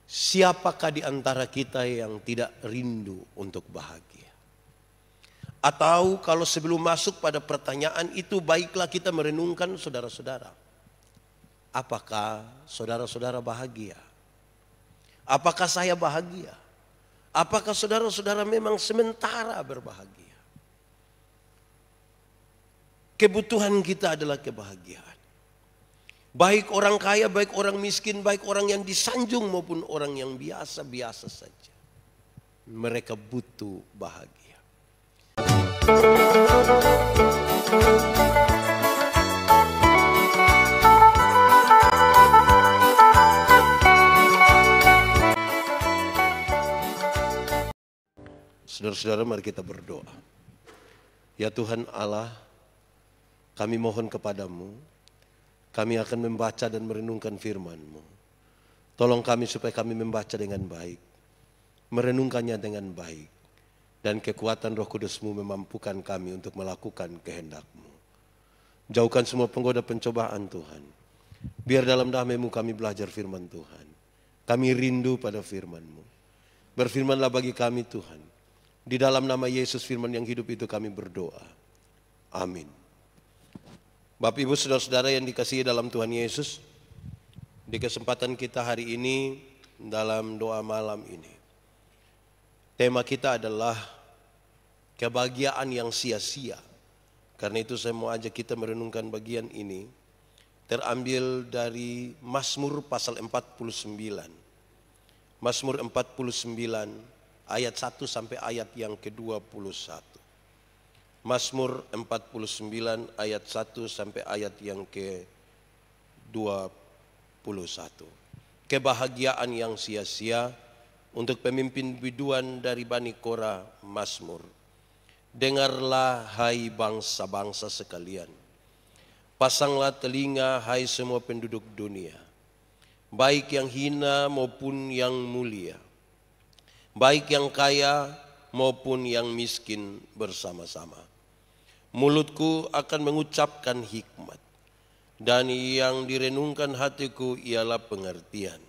Siapakah di antara kita yang tidak rindu untuk bahagia? Atau kalau sebelum masuk pada pertanyaan itu, baiklah kita merenungkan saudara-saudara. Apakah saudara-saudara bahagia? Apakah saya bahagia? Apakah saudara-saudara memang sementara berbahagia? Kebutuhan kita adalah kebahagiaan. Baik orang kaya, baik orang miskin, baik orang yang disanjung maupun orang yang biasa-biasa saja. Mereka butuh bahagia. Saudara-saudara, mari kita berdoa. Ya Tuhan Allah, kami mohon kepadamu, kami akan membaca dan merenungkan firman-Mu. Tolong kami supaya kami membaca dengan baik, merenungkannya dengan baik, dan kekuatan Roh Kudus-Mu memampukan kami untuk melakukan kehendak-Mu. Jauhkan semua penggoda pencobaan Tuhan. Biar dalam damai-Mu kami belajar firman Tuhan. Kami rindu pada firman-Mu. Berfirmanlah bagi kami Tuhan. Di dalam nama Yesus firman yang hidup itu kami berdoa. Amin. Bapak Ibu saudara-saudara yang dikasihi dalam Tuhan Yesus, di kesempatan kita hari ini dalam doa malam ini, tema kita adalah kebahagiaan yang sia-sia. Karena itu saya mau ajak kita merenungkan bagian ini, terambil dari Mazmur pasal 49. Mazmur 49 ayat 1 sampai ayat yang ke-21. Mazmur 49 ayat 1 sampai ayat yang ke-21. Kebahagiaan yang sia-sia untuk pemimpin biduan dari Bani Korah. Mazmur. Dengarlah hai bangsa-bangsa sekalian. Pasanglah telinga hai semua penduduk dunia. Baik yang hina maupun yang mulia. Baik yang kaya maupun yang miskin bersama-sama. Mulutku akan mengucapkan hikmat, dan yang direnungkan hatiku ialah pengertian.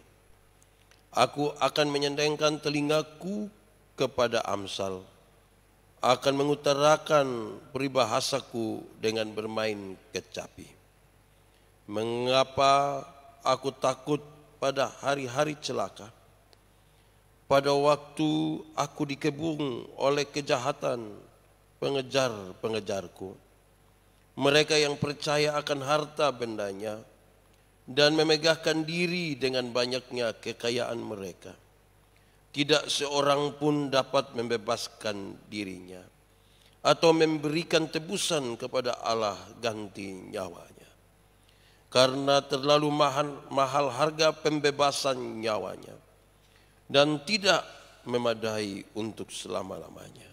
Aku akan menyendengkan telingaku kepada Amsal, akan mengutarakan peribahasaku dengan bermain kecapi. Mengapa aku takut pada hari-hari celaka? Pada waktu aku dikepung oleh kejahatan pengejar-pengejarku, mereka yang percaya akan harta bendanya dan memegahkan diri dengan banyaknya kekayaan mereka. Tidak seorang pun dapat membebaskan dirinya atau memberikan tebusan kepada Allah ganti nyawanya. Karena terlalu mahal harga pembebasan nyawanya dan tidak memadai untuk selama-lamanya,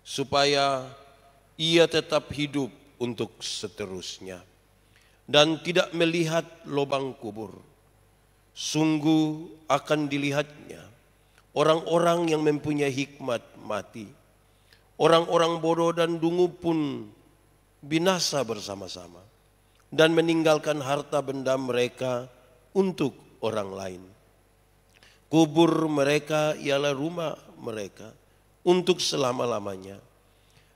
supaya ia tetap hidup untuk seterusnya dan tidak melihat lubang kubur. Sungguh akan dilihatnya orang-orang yang mempunyai hikmat mati. Orang-orang bodoh dan dungu pun binasa bersama-sama dan meninggalkan harta benda mereka untuk orang lain. Kubur mereka ialah rumah mereka untuk selama-lamanya.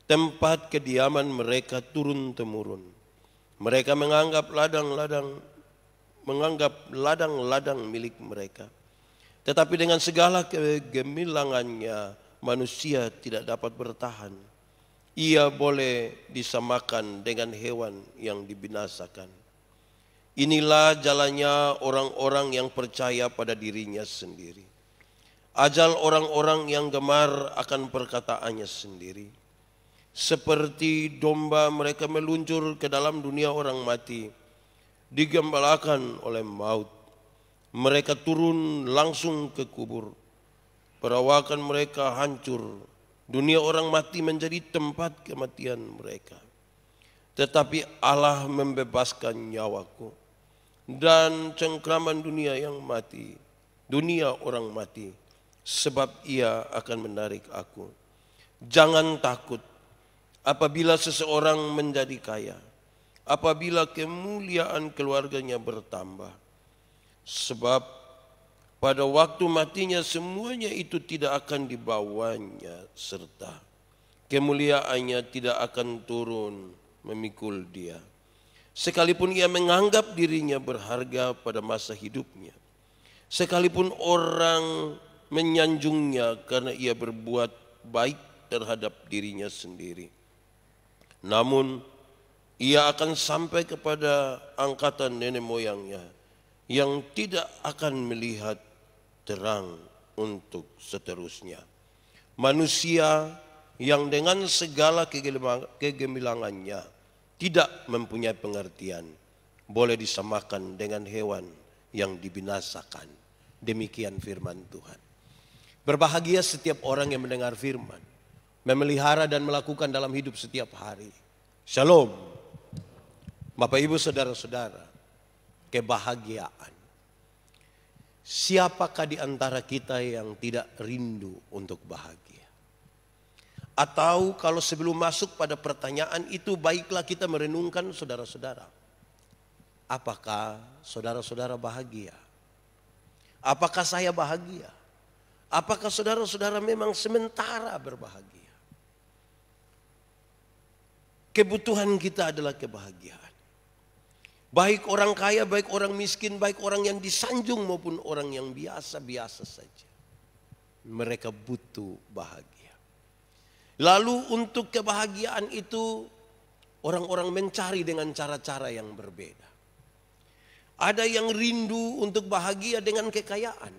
Tempat kediaman mereka turun-temurun. Mereka menganggap ladang-ladang milik mereka. Tetapi dengan segala kegemilangannya manusia tidak dapat bertahan. Ia boleh disamakan dengan hewan yang dibinasakan. Inilah jalannya orang-orang yang percaya pada dirinya sendiri. Ajal orang-orang yang gemar akan perkataannya sendiri. Seperti domba mereka meluncur ke dalam dunia orang mati, digembalakan oleh maut. Mereka turun langsung ke kubur. Perawakan mereka hancur. Dunia orang mati menjadi tempat kematian mereka. Tetapi Allah membebaskan nyawaku dan cengkraman dunia yang mati, dunia orang mati, sebab ia akan menarik aku. Jangan takut apabila seseorang menjadi kaya, apabila kemuliaan keluarganya bertambah. Sebab pada waktu matinya semuanya itu tidak akan dibawanya, serta kemuliaannya tidak akan turun memikul dia. Sekalipun ia menganggap dirinya berharga pada masa hidupnya, sekalipun orang menyanjungnya karena ia berbuat baik terhadap dirinya sendiri, namun ia akan sampai kepada angkatan nenek moyangnya yang tidak akan melihat terang untuk seterusnya. Manusia yang dengan segala kegemilangannya tidak mempunyai pengertian, boleh disamakan dengan hewan yang dibinasakan. Demikian firman Tuhan. Berbahagia setiap orang yang mendengar firman, memelihara dan melakukan dalam hidup setiap hari. Shalom. Bapak Ibu saudara-saudara, kebahagiaan. Siapakah di antara kita yang tidak rindu untuk bahagia? Atau kalau sebelum masuk pada pertanyaan itu, baiklah kita merenungkan saudara-saudara. Apakah saudara-saudara bahagia? Apakah saya bahagia? Apakah saudara-saudara memang sementara berbahagia? Kebutuhan kita adalah kebahagiaan. Baik orang kaya, baik orang miskin, baik orang yang disanjung maupun orang yang biasa-biasa saja. Mereka butuh bahagia. Lalu untuk kebahagiaan itu orang-orang mencari dengan cara-cara yang berbeda. Ada yang rindu untuk bahagia dengan kekayaan.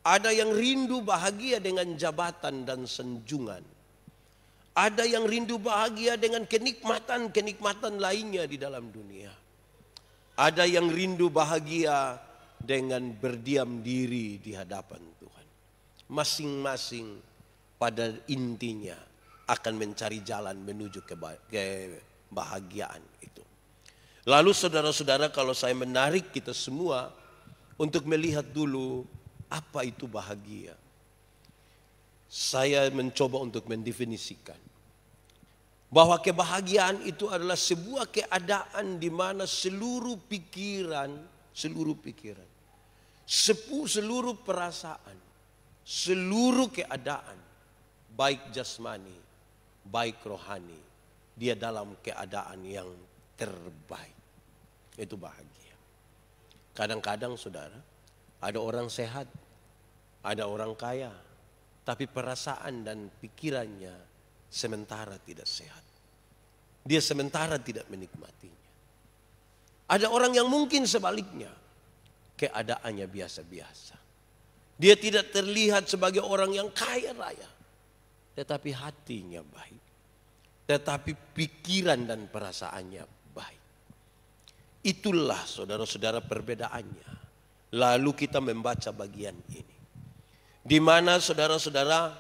Ada yang rindu bahagia dengan jabatan dan sanjungan. Ada yang rindu bahagia dengan kenikmatan-kenikmatan lainnya di dalam dunia. Ada yang rindu bahagia dengan berdiam diri di hadapan Tuhan. Masing-masing pada intinya akan mencari jalan menuju kebahagiaan itu. Lalu saudara-saudara, kalau saya menarik kita semua untuk melihat dulu apa itu bahagia. Saya mencoba untuk mendefinisikan bahwa kebahagiaan itu adalah sebuah keadaan di mana seluruh pikiran, seluruh perasaan, seluruh keadaan, baik jasmani, baik rohani, dia dalam keadaan yang terbaik. Itu bahagia. Kadang-kadang saudara, ada orang sehat, ada orang kaya, tapi perasaan dan pikirannya sementara tidak sehat. Dia sementara tidak menikmatinya. Ada orang yang mungkin sebaliknya, keadaannya biasa-biasa. Dia tidak terlihat sebagai orang yang kaya raya, tetapi hatinya baik. Tetapi pikiran dan perasaannya baik. Itulah saudara-saudara perbedaannya. Lalu kita membaca bagian ini, di mana saudara-saudara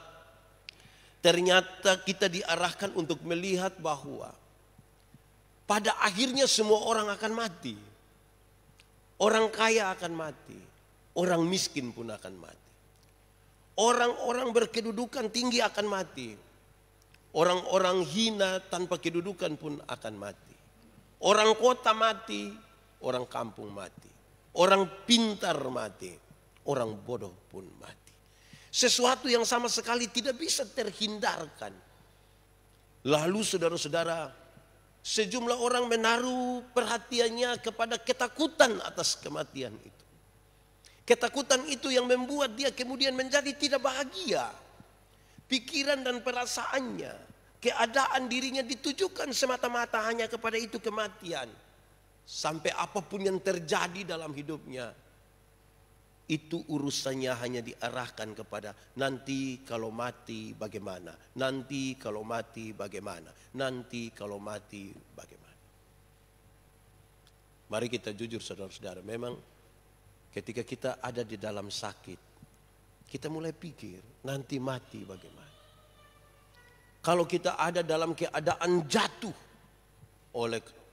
ternyata kita diarahkan untuk melihat bahwa pada akhirnya semua orang akan mati. Orang kaya akan mati, orang miskin pun akan mati. Orang-orang berkedudukan tinggi akan mati. Orang-orang hina tanpa kedudukan pun akan mati. Orang kota mati, orang kampung mati. Orang pintar mati, orang bodoh pun mati. Sesuatu yang sama sekali tidak bisa terhindarkan. Lalu saudara-saudara, sejumlah orang menaruh perhatiannya kepada ketakutan atas kematian itu. Ketakutan itu yang membuat dia kemudian menjadi tidak bahagia. Pikiran dan perasaannya, keadaan dirinya ditujukan semata-mata hanya kepada itu kematian. Sampai apapun yang terjadi dalam hidupnya, itu urusannya hanya diarahkan kepada nanti kalau mati bagaimana, nanti kalau mati bagaimana, nanti kalau mati bagaimana. Mari kita jujur saudara-saudara, memang ketika kita ada di dalam sakit, kita mulai pikir nanti mati bagaimana. Kalau kita ada dalam keadaan jatuh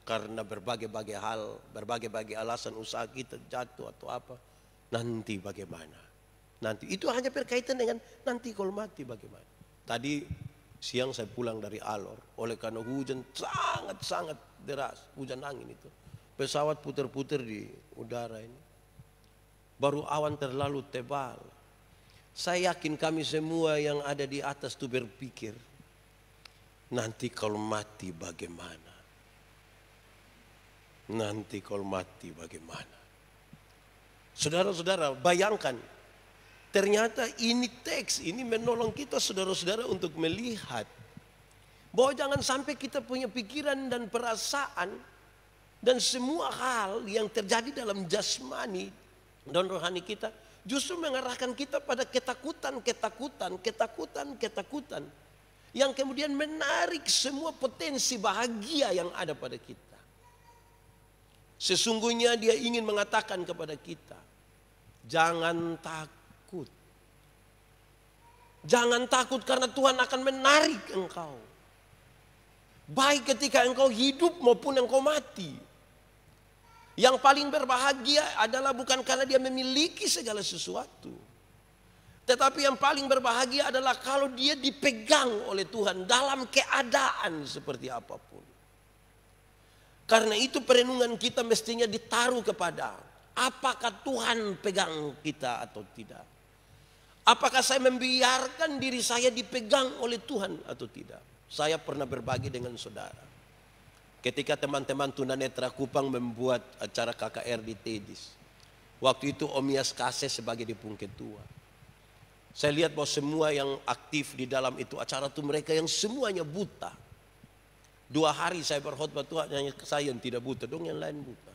karena berbagai-bagai hal, berbagai-bagai alasan usaha kita jatuh atau apa, nanti bagaimana? Nanti itu hanya berkaitan dengan nanti kalau mati bagaimana. Tadi siang saya pulang dari Alor, oleh karena hujan sangat-sangat deras, hujan angin itu. Pesawat putar-putar di udara ini. baru awan terlalu tebal. Saya yakin kami semua yang ada di atas itu berpikir, nanti kalau mati bagaimana? Nanti kalau mati bagaimana? Saudara-saudara, bayangkan, ternyata ini teks ini menolong kita saudara-saudara untuk melihat bahwa jangan sampai kita punya pikiran dan perasaan dan semua hal yang terjadi dalam jasmani dan rohani kita justru mengarahkan kita pada ketakutan yang kemudian menarik semua potensi bahagia yang ada pada kita. Sesungguhnya dia ingin mengatakan kepada kita, jangan takut. Jangan takut karena Tuhan akan menarik engkau. Baik ketika engkau hidup maupun engkau mati. Yang paling berbahagia adalah bukan karena dia memiliki segala sesuatu. Tetapi yang paling berbahagia adalah kalau dia dipegang oleh Tuhan dalam keadaan seperti apapun. Karena itu perenungan kita mestinya ditaruh kepada apakah Tuhan pegang kita atau tidak. Apakah saya membiarkan diri saya dipegang oleh Tuhan atau tidak. Saya pernah berbagi dengan saudara. Ketika teman-teman tunanetra Kupang membuat acara KKR di Tedis. Waktu itu Om Yas Kase sebagai depung ketua. Saya lihat bahwa semua yang aktif di dalam itu acara itu mereka yang semuanya buta. 2 hari saya berkhotbah, Tuhan hanya saya yang tidak buta, dong yang lain buta.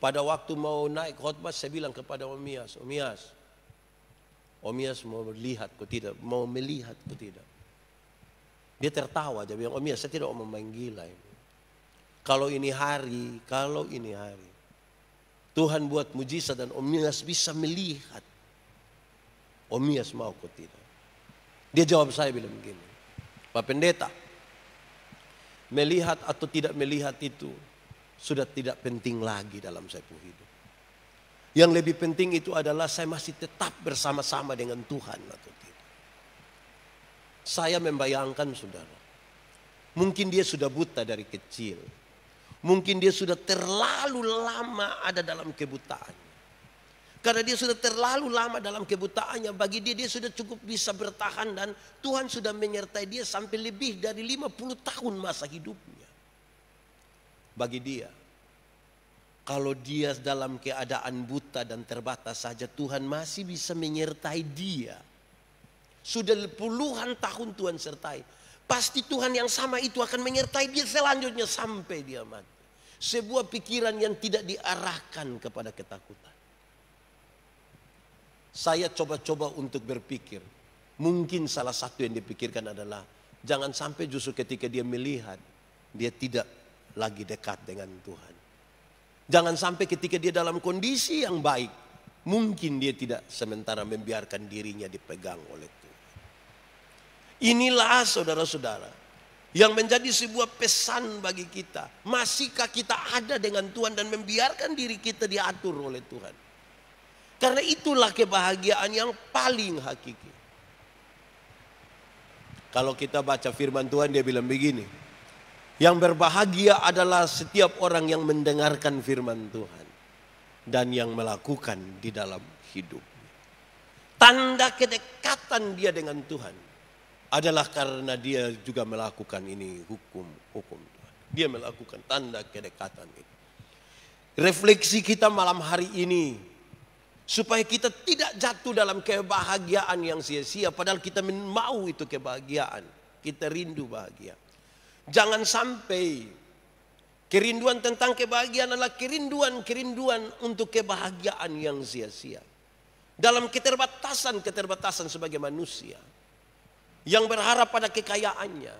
Pada waktu mau naik khotbah saya bilang kepada Om Yas, Om Yas mau melihat kok tidak, mau melihat kok tidak. Dia tertawa, dia bilang, Om Yas saya tidak mau main gila ini. Kalau ini hari Tuhan buat mujizat dan Om Yas bisa melihat. Om Yas mau kok tidak. Dia jawab saya bilang begini, Pak Pendeta, melihat atau tidak melihat itu sudah tidak penting lagi dalam saya hidup. Yang lebih penting itu adalah saya masih tetap bersama-sama dengan Tuhan atau tidak. Saya membayangkan saudara, mungkin dia sudah buta dari kecil. Mungkin dia sudah terlalu lama ada dalam kebutaannya. Karena dia sudah terlalu lama dalam kebutaannya, bagi dia sudah cukup bisa bertahan dan Tuhan sudah menyertai dia sampai lebih dari 50 tahun masa hidupnya. Bagi dia, kalau dia dalam keadaan buta dan terbatas saja, Tuhan masih bisa menyertai dia. Sudah puluhan tahun Tuhan sertai. Pasti Tuhan yang sama itu akan menyertai dia selanjutnya sampai dia mati. Sebuah pikiran yang tidak diarahkan kepada ketakutan. Saya coba-coba untuk berpikir. Mungkin salah satu yang dipikirkan adalah jangan sampai justru ketika dia melihat, dia tidak lagi dekat dengan Tuhan. Jangan sampai ketika dia dalam kondisi yang baik, mungkin dia tidak sementara membiarkan dirinya dipegang oleh Tuhan. Inilah saudara-saudara yang menjadi sebuah pesan bagi kita. Masihkah kita ada dengan Tuhan dan membiarkan diri kita diatur oleh Tuhan? Karena itulah kebahagiaan yang paling hakiki. Kalau kita baca firman Tuhan, dia bilang begini, yang berbahagia adalah setiap orang yang mendengarkan firman Tuhan dan yang melakukan di dalam hidupnya. Tanda kedekatan dia dengan Tuhan adalah karena dia juga melakukan ini hukum Tuhan. Dia melakukan tanda kedekatan itu. Refleksi kita malam hari ini, supaya kita tidak jatuh dalam kebahagiaan yang sia-sia, padahal kita mau itu kebahagiaan. Kita rindu bahagia. Jangan sampai kerinduan tentang kebahagiaan adalah kerinduan untuk kebahagiaan yang sia-sia. Dalam keterbatasan sebagai manusia. Yang berharap pada kekayaannya,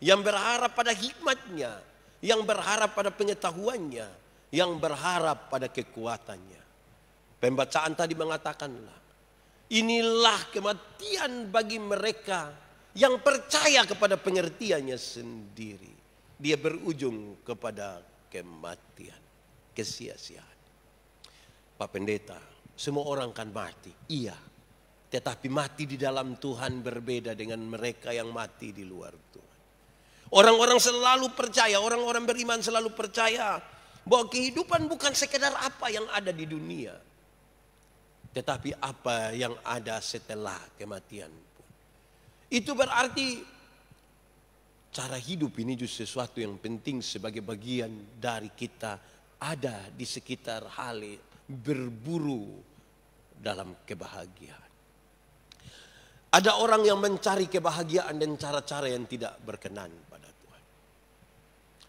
yang berharap pada hikmatnya, yang berharap pada pengetahuannya, yang berharap pada kekuatannya. Pembacaan tadi mengatakanlah, inilah kematian bagi mereka yang percaya kepada pengertiannya sendiri. Dia berujung kepada kematian, kesia-siaan. Pak Pendeta, semua orang kan mati, iya. Tetapi mati di dalam Tuhan berbeda dengan mereka yang mati di luar Tuhan. Orang-orang selalu percaya, orang-orang beriman selalu percaya bahwa kehidupan bukan sekedar apa yang ada di dunia. tetapi apa yang ada setelah kematian pun. Itu berarti cara hidup ini justru sesuatu yang penting sebagai bagian dari kita ada di sekitar hal berburu dalam kebahagiaan. Ada orang yang mencari kebahagiaan dan cara-cara yang tidak berkenan pada Tuhan.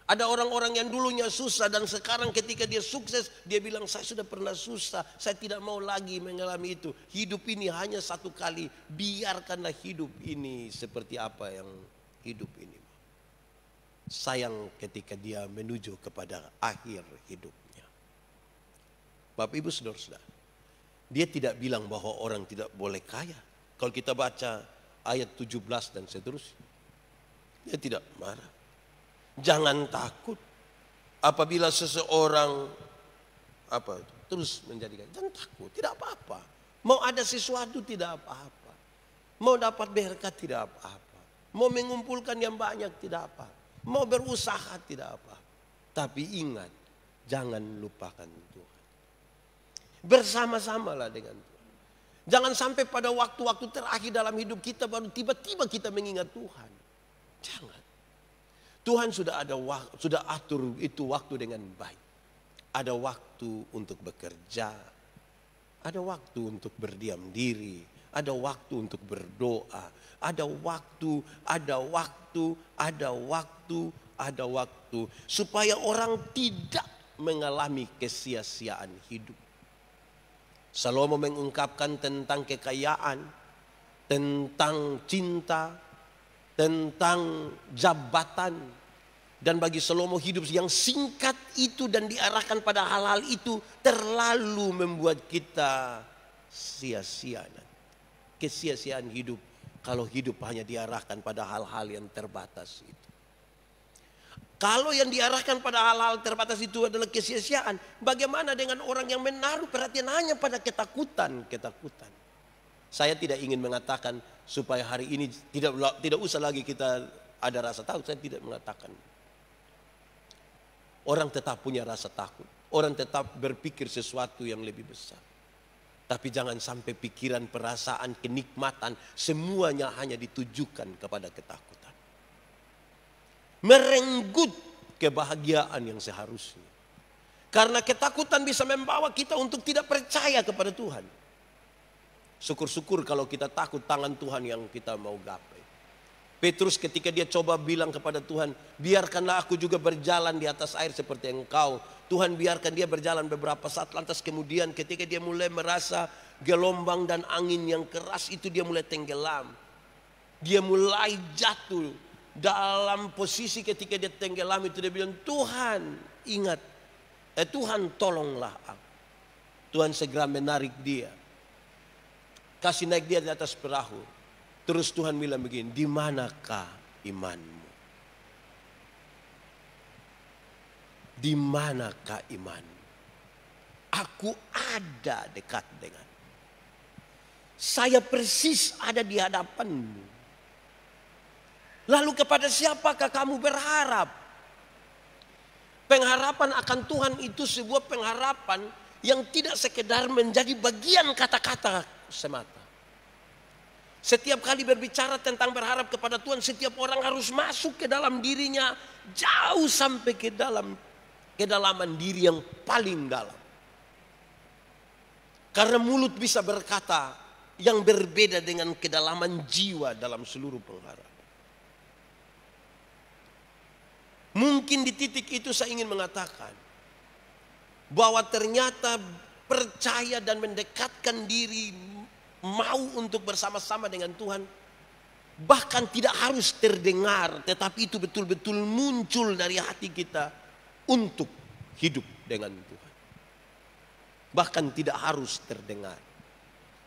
Ada orang-orang yang dulunya susah dan sekarang ketika dia sukses, dia bilang saya sudah pernah susah, saya tidak mau lagi mengalami itu. Hidup ini hanya satu kali, biarkanlah hidup ini seperti apa yang hidup ini. Sayang ketika dia menuju kepada akhir hidupnya. Bapak Ibu Saudara-saudara, dia tidak bilang bahwa orang tidak boleh kaya. Kalau kita baca ayat 17 dan seterusnya, dia tidak marah. Jangan takut apabila seseorang terus menjadikan, jangan takut, tidak apa-apa. Mau ada sesuatu tidak apa-apa. Mau dapat berkat tidak apa-apa. Mau mengumpulkan yang banyak tidak apa-apa. Mau berusaha tidak apa-apa. Tapi ingat, jangan lupakan Tuhan. Bersama-samalah dengan Tuhan. Jangan sampai pada waktu-waktu terakhir dalam hidup kita baru tiba-tiba kita mengingat Tuhan. Jangan. Tuhan sudah atur itu waktu dengan baik. Ada waktu untuk bekerja, ada waktu untuk berdiam diri, ada waktu untuk berdoa, ada waktu supaya orang tidak mengalami kesia-siaan hidup. Salomo mengungkapkan tentang kekayaan, tentang cinta, tentang jabatan. Dan bagi Salomo hidup yang singkat itu dan diarahkan pada hal-hal itu terlalu membuat kita sia-sia. Kesia-siaan hidup kalau hidup hanya diarahkan pada hal-hal yang terbatas itu. Kalau yang diarahkan pada hal-hal terbatas itu adalah kesia-siaan, bagaimana dengan orang yang menaruh perhatian hanya pada ketakutan? Saya tidak ingin mengatakan supaya hari ini tidak usah lagi kita ada rasa takut, saya tidak mengatakan. Orang tetap punya rasa takut, orang tetap berpikir sesuatu yang lebih besar. Tapi jangan sampai pikiran, perasaan, kenikmatan semuanya hanya ditujukan kepada ketakutan. Merenggut kebahagiaan yang seharusnya. Karena ketakutan bisa membawa kita untuk tidak percaya kepada Tuhan. Syukur-syukur kalau kita takut tangan Tuhan yang kita mau gapai. Petrus ketika dia coba bilang kepada Tuhan, biarkanlah aku juga berjalan di atas air seperti engkau. Tuhan biarkan dia berjalan beberapa saat, lantas kemudian ketika dia mulai merasa gelombang dan angin yang keras itu dia mulai tenggelam. Dia mulai jatuh. Dalam posisi ketika dia tenggelam itu dia bilang, Tuhan ingat, Tuhan tolonglah aku. Tuhan segera menarik dia, kasih naik dia di atas perahu. Terus Tuhan bilang begini, di manakah imanmu? Di manakah imanmu? Aku ada dekat dengan. Saya persis ada di hadapanmu. Lalu kepada siapakah kamu berharap? Pengharapan akan Tuhan itu sebuah pengharapan yang tidak sekedar menjadi bagian kata-kata semata. Setiap kali berbicara tentang berharap kepada Tuhan, setiap orang harus masuk ke dalam dirinya jauh sampai ke dalam kedalaman diri yang paling dalam. Karena mulut bisa berkata yang berbeda dengan kedalaman jiwa dalam seluruh pengharapan. Mungkin di titik itu saya ingin mengatakan bahwa ternyata percaya dan mendekatkan diri, mau untuk bersama-sama dengan Tuhan, bahkan tidak harus terdengar, tetapi itu betul-betul muncul dari hati kita untuk hidup dengan Tuhan. Bahkan tidak harus terdengar.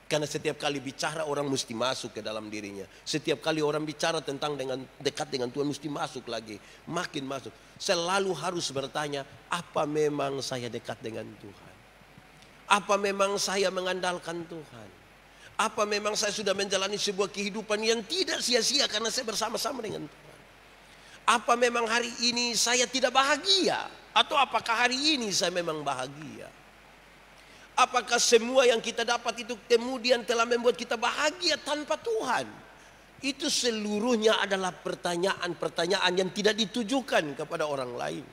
Karena setiap kali bicara orang mesti masuk ke dalam dirinya. Setiap kali orang bicara tentang dekat dengan Tuhan mesti masuk lagi. Makin masuk. Selalu harus bertanya, apa memang saya dekat dengan Tuhan? Apa memang saya mengandalkan Tuhan? Apa memang saya sudah menjalani sebuah kehidupan yang tidak sia-sia karena saya bersama-sama dengan Tuhan? Apa memang hari ini saya tidak bahagia? Atau apakah hari ini saya memang bahagia? Apakah semua yang kita dapat itu kemudian telah membuat kita bahagia tanpa Tuhan? Itu seluruhnya adalah pertanyaan-pertanyaan yang tidak ditujukan kepada orang lain.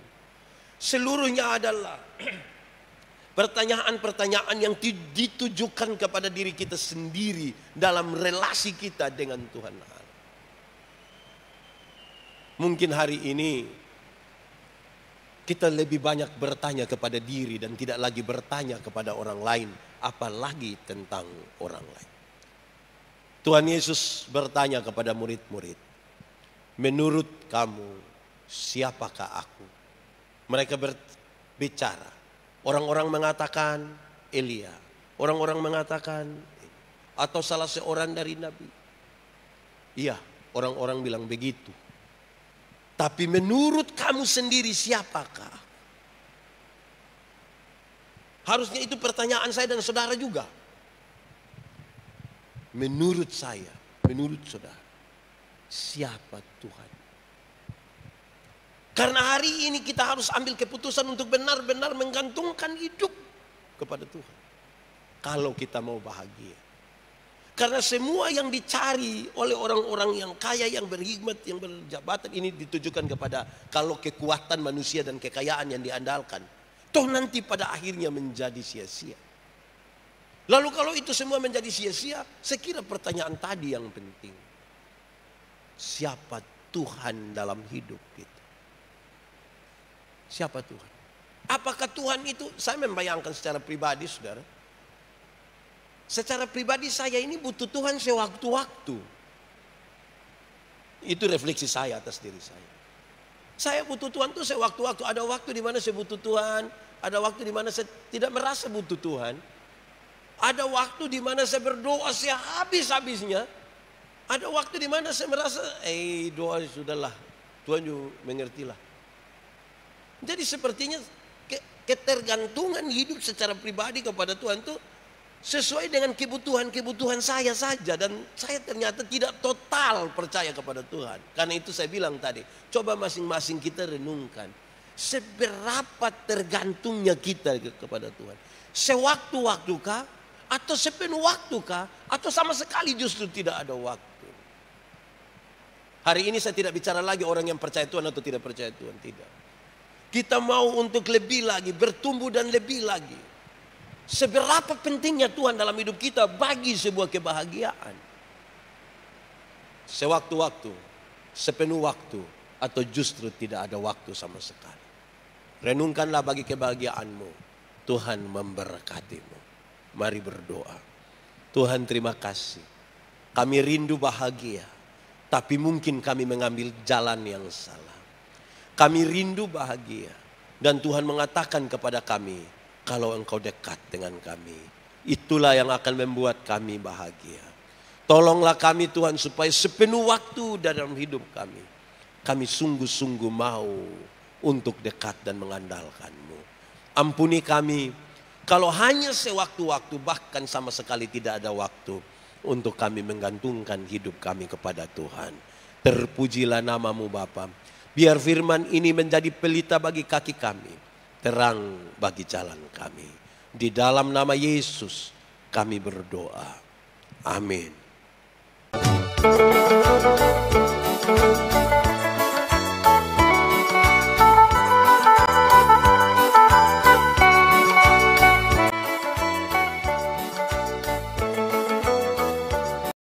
Seluruhnya adalah pertanyaan-pertanyaan yang ditujukan kepada diri kita sendiri dalam relasi kita dengan Tuhan Allah. Mungkin hari ini kita lebih banyak bertanya kepada diri dan tidak lagi bertanya kepada orang lain, apalagi tentang orang lain. Tuhan Yesus bertanya kepada murid-murid, menurut kamu siapakah aku? Mereka berbicara. Orang-orang mengatakan Elia, orang-orang mengatakan atau salah seorang dari nabi. Iya, orang-orang bilang begitu. Tapi menurut kamu sendiri siapakah? Harusnya itu pertanyaan saya dan saudara juga. Menurut saya, menurut saudara, siapa Tuhan? Karena hari ini kita harus ambil keputusan untuk benar-benar menggantungkan hidup kepada Tuhan. Kalau kita mau bahagia. Karena semua yang dicari oleh orang-orang yang kaya, yang berhikmat, yang berjabatan ini ditujukan kepada kalau kekuatan manusia dan kekayaan yang diandalkan. Toh nanti pada akhirnya menjadi sia-sia. Lalu kalau itu semua menjadi sia-sia, saya kira pertanyaan tadi yang penting. Siapa Tuhan dalam hidup kita? Siapa Tuhan? Apakah Tuhan itu, saya membayangkan secara pribadi saudara. Secara pribadi saya ini butuh Tuhan sewaktu-waktu. Itu refleksi saya atas diri saya. Saya butuh Tuhan itu sewaktu-waktu. Ada waktu di mana saya butuh Tuhan. Ada waktu di mana saya tidak merasa butuh Tuhan. Ada waktu di mana saya berdoa sehabis-habisnya. Ada waktu di mana saya merasa, doa sudahlah. Tuhan juga mengertilah. Jadi sepertinya ketergantungan hidup secara pribadi kepada Tuhan itu sesuai dengan kebutuhan saya saja. Dan saya ternyata tidak total percaya kepada Tuhan. Karena itu saya bilang tadi, coba masing-masing kita renungkan. Seberapa tergantungnya kita kepada Tuhan. Sewaktu-waktukah? Atau sepenuh waktukah? Atau sama sekali justru tidak ada waktu? Hari ini saya tidak bicara lagi orang yang percaya Tuhan atau tidak percaya Tuhan. Tidak. Kita mau untuk lebih lagi, bertumbuh dan lebih lagi. Seberapa pentingnya Tuhan dalam hidup kita bagi sebuah kebahagiaan. Sewaktu-waktu, sepenuh waktu, atau justru tidak ada waktu sama sekali. Renungkanlah bagi kebahagiaanmu. Tuhan memberkatimu. Mari berdoa. Tuhan terima kasih. Kami rindu bahagia. Tapi mungkin kami mengambil jalan yang salah. Kami rindu bahagia. Dan Tuhan mengatakan kepada kami, kalau engkau dekat dengan kami, itulah yang akan membuat kami bahagia. Tolonglah kami Tuhan supaya sepenuh waktu dalam hidup kami. Kami sungguh-sungguh mau untuk dekat dan mengandalkan-Mu. Ampuni kami kalau hanya sewaktu-waktu, bahkan sama sekali tidak ada waktu untuk kami menggantungkan hidup kami kepada Tuhan. Terpujilah nama-Mu Bapa. Biar firman ini menjadi pelita bagi kaki kami, terang bagi jalan kami. Di dalam nama Yesus kami berdoa. Amin.